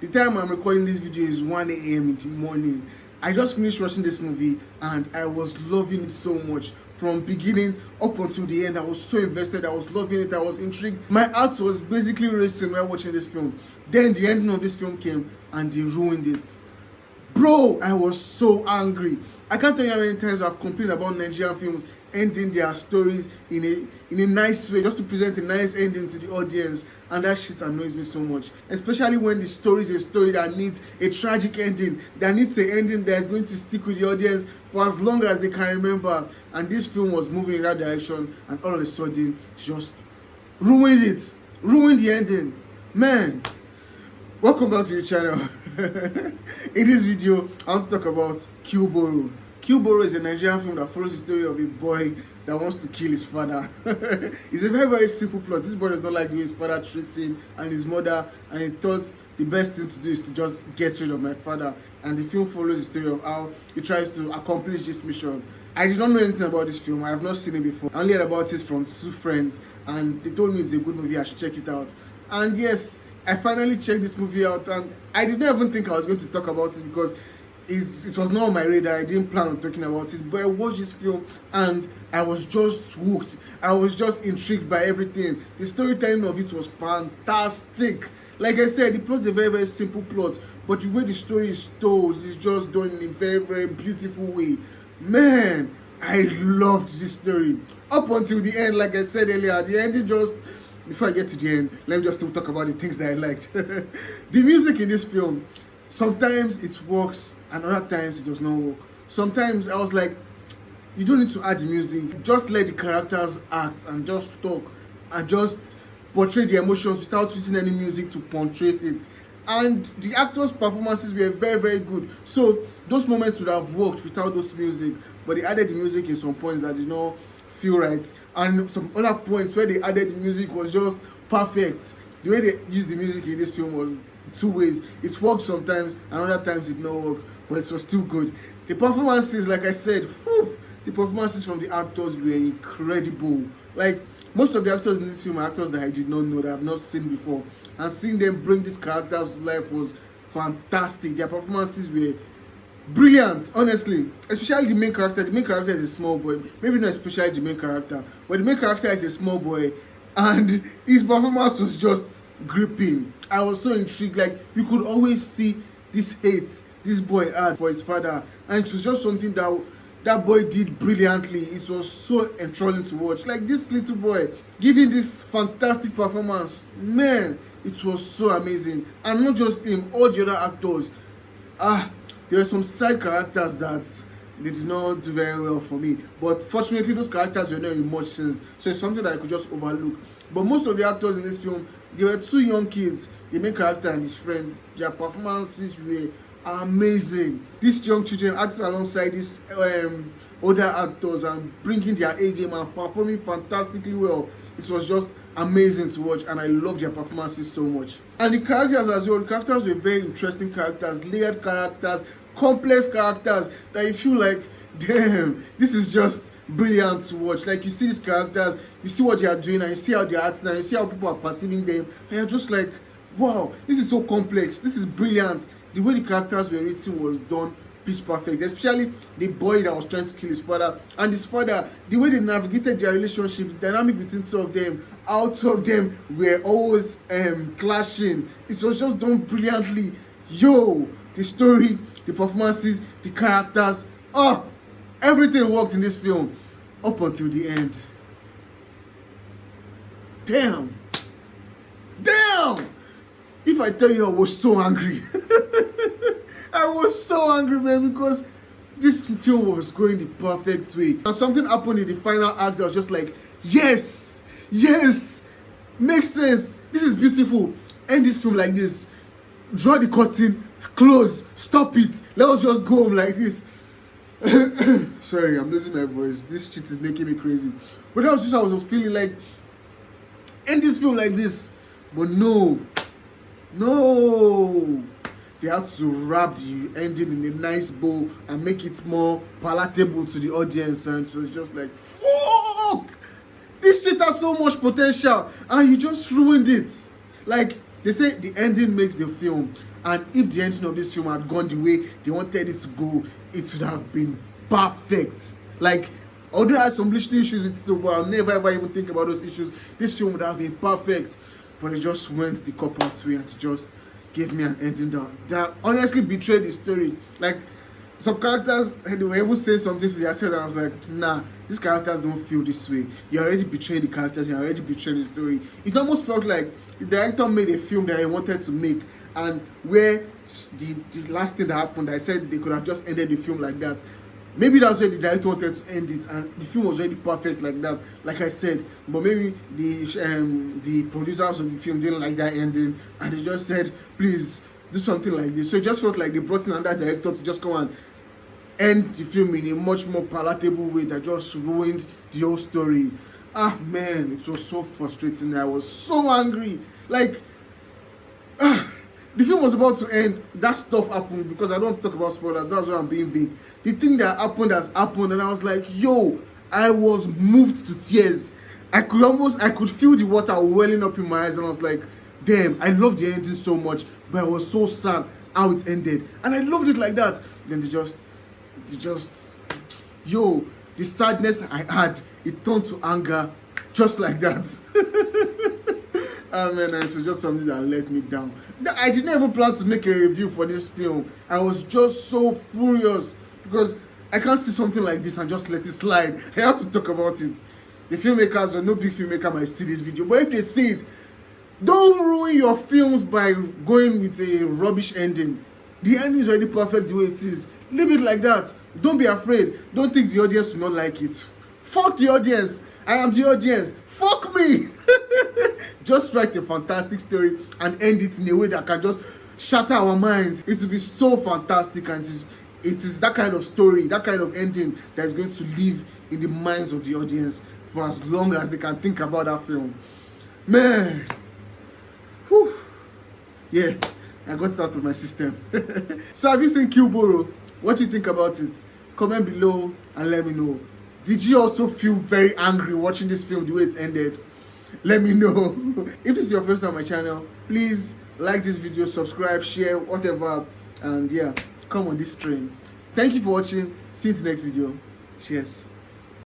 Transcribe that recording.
The time I'm recording this video is 1 a.m. in the morning. I just finished watching this movie and I was loving it so much. From beginning up until the end, I was so invested. I was loving it. I was intrigued. My heart was basically racing while watching this film. Then the ending of this film came and they ruined it. Bro, I was so angry. I can't tell you how many times I've complained about Nigerian films ending their stories in a nice way, just to present a nice ending to the audience, and that shit annoys me so much. Especially when the story is a story that needs a tragic ending, that needs an ending that is going to stick with the audience for as long as they can remember. And this film was moving in that direction, and all of a sudden just ruined it, ruined the ending. Man, welcome back to the channel. In this video, I want to talk about Kill Boro. Kill Boro is a Nigerian film that follows the story of a boy that wants to kill his father. It's a very simple plot. This boy does not like the way his father treats him and his mother, and he thought the best thing to do is to just get rid of my father. And the film follows the story of how he tries to accomplish this mission. I did not know anything about this film. I have not seen it before. I only heard about it from two friends, and they told me it's a good movie. I should check it out. And yes, I finally checked this movie out, and I did not even think I was going to talk about it because it was not on my radar. I didn't plan on talking about it, but I watched this film and I was just hooked. I was just intrigued by everything. The storytelling of it was fantastic. Like I said, the plot is a very simple plot, but the way the story is told is just done in a very beautiful way. Man, I loved this story up until the end. Like I said earlier, the ending just, before I get to the end, let me just still talk about the things that I liked. The music in this film, sometimes it works and other times it does not work. Sometimes I was like, you don't need to add the music, just let the characters act and just talk and just portray the emotions without using any music to punctuate it. And the actors' performances were very good, so those moments would have worked without those music, but they added the music in some points that did not feel right, and some other points where they added the music was just perfect. The way they used the music in this film was two ways. It worked sometimes and other times it did not work, but it was still good. The performances, like I said, the performances from the actors were incredible. Like, most of the actors in this film are actors that I did not know, that I have not seen before, and seeing them bring these characters to life was fantastic. Their performances were brilliant, honestly. Especially the main character. The main character is a small boy, maybe not especially the main character, but the main character is a small boy, and his performance was just gripping. I was so intrigued. Like, you could always see this hate this boy had for his father, and it was just something that boy did brilliantly. It was so enthralling to watch. Like, this little boy giving this fantastic performance, man, it was so amazing. And not just him, all the other actors. There were some side characters that they did not do very well for me, but fortunately those characters were not in much sense, so it's something that I could just overlook. But most of the actors in this film, they were two young kids, the main character and his friend. Their performances were amazing. These young children acting alongside these older actors and bringing their A game and performing fantastically well. It was just amazing to watch, and I loved their performances so much. And the characters as well, the characters were very interesting characters, layered characters, complex characters that you feel like, damn, this is just brilliant to watch. Like, you see these characters, you see what they are doing, and you see how they are acting, and you see how people are perceiving them, and you're just like, wow, this is so complex, this is brilliant. The way the characters were written was done pitch perfect, especially the boy that was trying to kill his father and his father. The way they navigated their relationship, the dynamic between two of them, how two of them were always clashing. It was just done brilliantly. Yo, the story, the performances, the characters, everything worked in this film up until the end. Damn, if I tell you I was so angry. I was so angry, man, because this film was going the perfect way, and something happened in the final act that was just like, yes, makes sense, this is beautiful. End this film like this, draw the curtain, close, stop it, let us just go home like this. Sorry, I'm losing my voice, this shit is making me crazy. But that was just how I was feeling, like, end this film like this. But no, they had to wrap the ending in a nice bow and make it more palatable to the audience, and so it's just like, fuck, this shit has so much potential and you just ruined it. Like, they say the ending makes the film, And if the ending of this film had gone the way they wanted it to go, it would have been perfect. Like, although I had some little issues with it, but I'll never ever even think about those issues, this film would have been perfect. But it just went the cop-out way, and it just gave me an ending that honestly betrayed the story. Like, some characters, they were even saying something to themselves, and I was like, nah, these characters don't feel this way. You already betrayed the characters, you already betrayed the story. It almost felt like the director made a film that he wanted to make, and where the last thing that happened, I said they could have just ended the film like that. Maybe that's where the director wanted to end it, and the film was already perfect like that, like I said. But maybe the producers of the film didn't like that ending, and they just said, please do something like this. So it just felt like they brought in another director to just come and end the film in a much more palatable way that just ruined the whole story. Ah man, it was so frustrating. I was so angry. Like, the film was about to end, that stuff happened, because I don't want to talk about spoilers, that's why I'm being vague. The thing that happened has happened, and I was like, yo, I was moved to tears. I could feel the water welling up in my eyes, and I was like, damn, I loved the ending so much, but I was so sad how it ended. And I loved it like that. Then they just, yo, the sadness I had, it turned to anger, just like that. I mean, it was just something that let me down. I didn't even plan to make a review for this film. I was just so furious because I can't see something like this and just let it slide. I have to talk about it. The filmmakers, or no big filmmaker, might see this video, but if they see it, don't ruin your films by going with a rubbish ending. The ending is already perfect the way it is. Leave it like that. Don't be afraid. Don't think the audience will not like it. Fuck the audience. I am the audience. Fuck me. Just write a fantastic story and end it in a way that can just shatter our minds. It will be so fantastic, and it is that kind of story, that kind of ending that is going to live in the minds of the audience for as long as they can think about that film. Man. Whew. Yeah, I got it out of my system. So have you seen Kill Boro? What do you think about it? Comment below and let me know. Did you also feel very angry watching this film the way it ended? Let me know. If this is your first time on my channel, please like this video, subscribe, share, whatever, and yeah, come on this train. Thank you for watching. See you in the next video. Cheers.